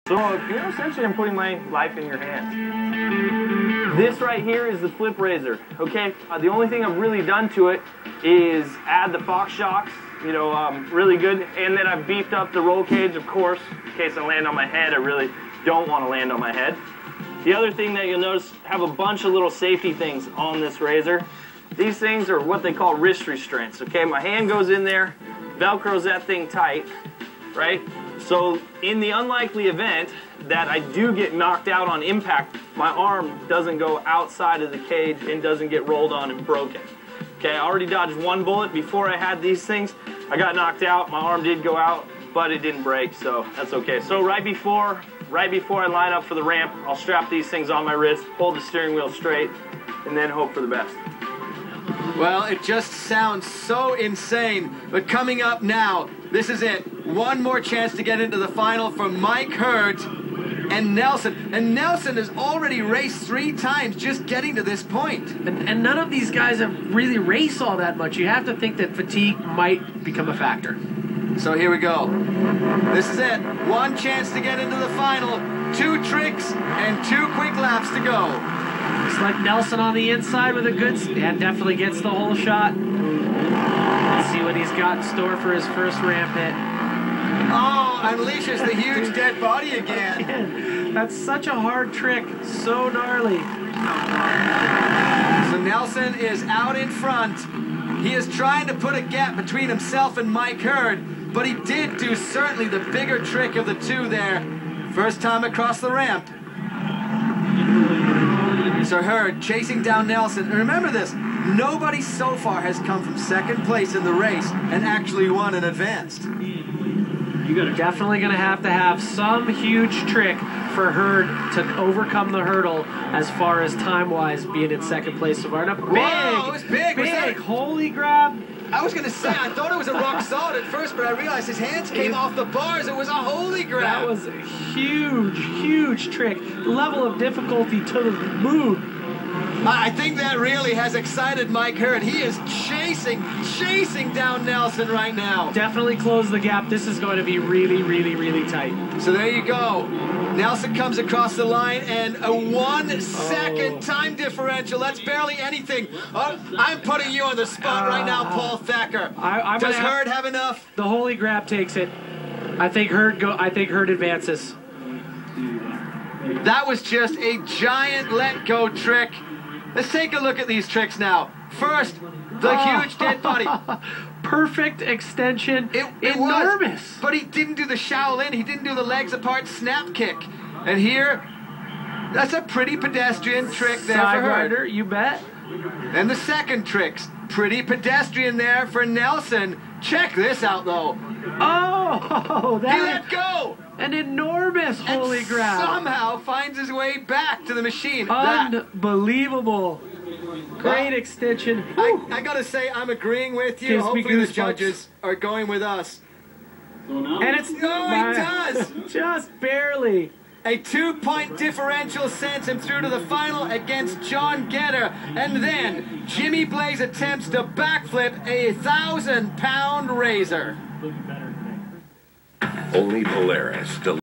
So, essentially I'm putting my life in your hands. This right here is the flip razor, okay? The only thing I've really done to it is add the Fox shocks, really good. And then I've beefed up the roll cage, of course, in case I land on my head. I really don't want to land on my head. The other thing that you'll notice, have a bunch of little safety things on this razor. These things are what they call wrist restraints, okay? My hand goes in there, Velcros that thing tight, right? So in the unlikely event that I do get knocked out on impact, my arm doesn't go outside of the cage and doesn't get rolled on and broken. Okay, I already dodged one bullet before I had these things. I got knocked out, my arm did go out, but it didn't break, so that's okay. So right before I line up for the ramp, I'll strap these things on my wrist, hold the steering wheel straight, and then hope for the best. Well, it just sounds so insane, but coming up now, this is it. One more chance to get into the final for Mike Hurd and Nelson. And Nelson has already raced 3 times just getting to this point. And none of these guys have really raced all that much. You have to think that fatigue might become a factor. So here we go. This is it. One chance to get into the final. 2 tricks and 2 quick laps to go. Looks like Nelson on the inside with a good stand. Definitely gets the whole shot. Let's see what he's got in store for his first ramp hit. Oh, unleashes the huge dead body again. That's such a hard trick. So gnarly. So Nelson is out in front. He is trying to put a gap between himself and Mike Hurd, but he did do certainly the bigger trick of the 2 there. First time across the ramp. So Hurd chasing down Nelson. And remember this, nobody so far has come from 2nd place in the race and actually won and advanced. You're definitely going to have some huge trick for Hurd to overcome the hurdle as far as time-wise being in 2nd place so far. Now, Whoa, it was big. Big, holy grab. I was going to say, I thought it was a rock solid at first, but I realized his hands came off the bars. It was a holy grab. That was a huge, huge trick. Level of difficulty to the moon. I think that really has excited Mike Hurd. He is chasing down Nelson right now. Definitely close the gap. This is going to be really, really, really tight. So there you go. Nelson comes across the line and a 1-second time differential. That's barely anything. Oh, I'm putting you on the spot right now, Paul Thacker. Does Hurd have enough? The holy grab takes it. I think Hurd advances. That was just a giant let-go trick. Let's take a look at these tricks now. First, the huge dead body. Perfect extension. It enormous. Was, but he didn't do the Shaolin. He didn't do the legs apart snap kick. And here, that's a pretty pedestrian trick there Side for Hurd. rider, you bet. And the second trick's pretty pedestrian there for Nelson. Check this out, though. Oh, he let go. An enormous holy grab. Somehow finds his way back to the machine. Unbelievable. Great extension. I gotta say, I'm agreeing with you. Hopefully the judges are going with us. And it's he does. Just barely. A 2-point differential sends him through to the final against John Getter. And then Jimmy Blaze attempts to backflip a 1,000-pound razor. Only Polaris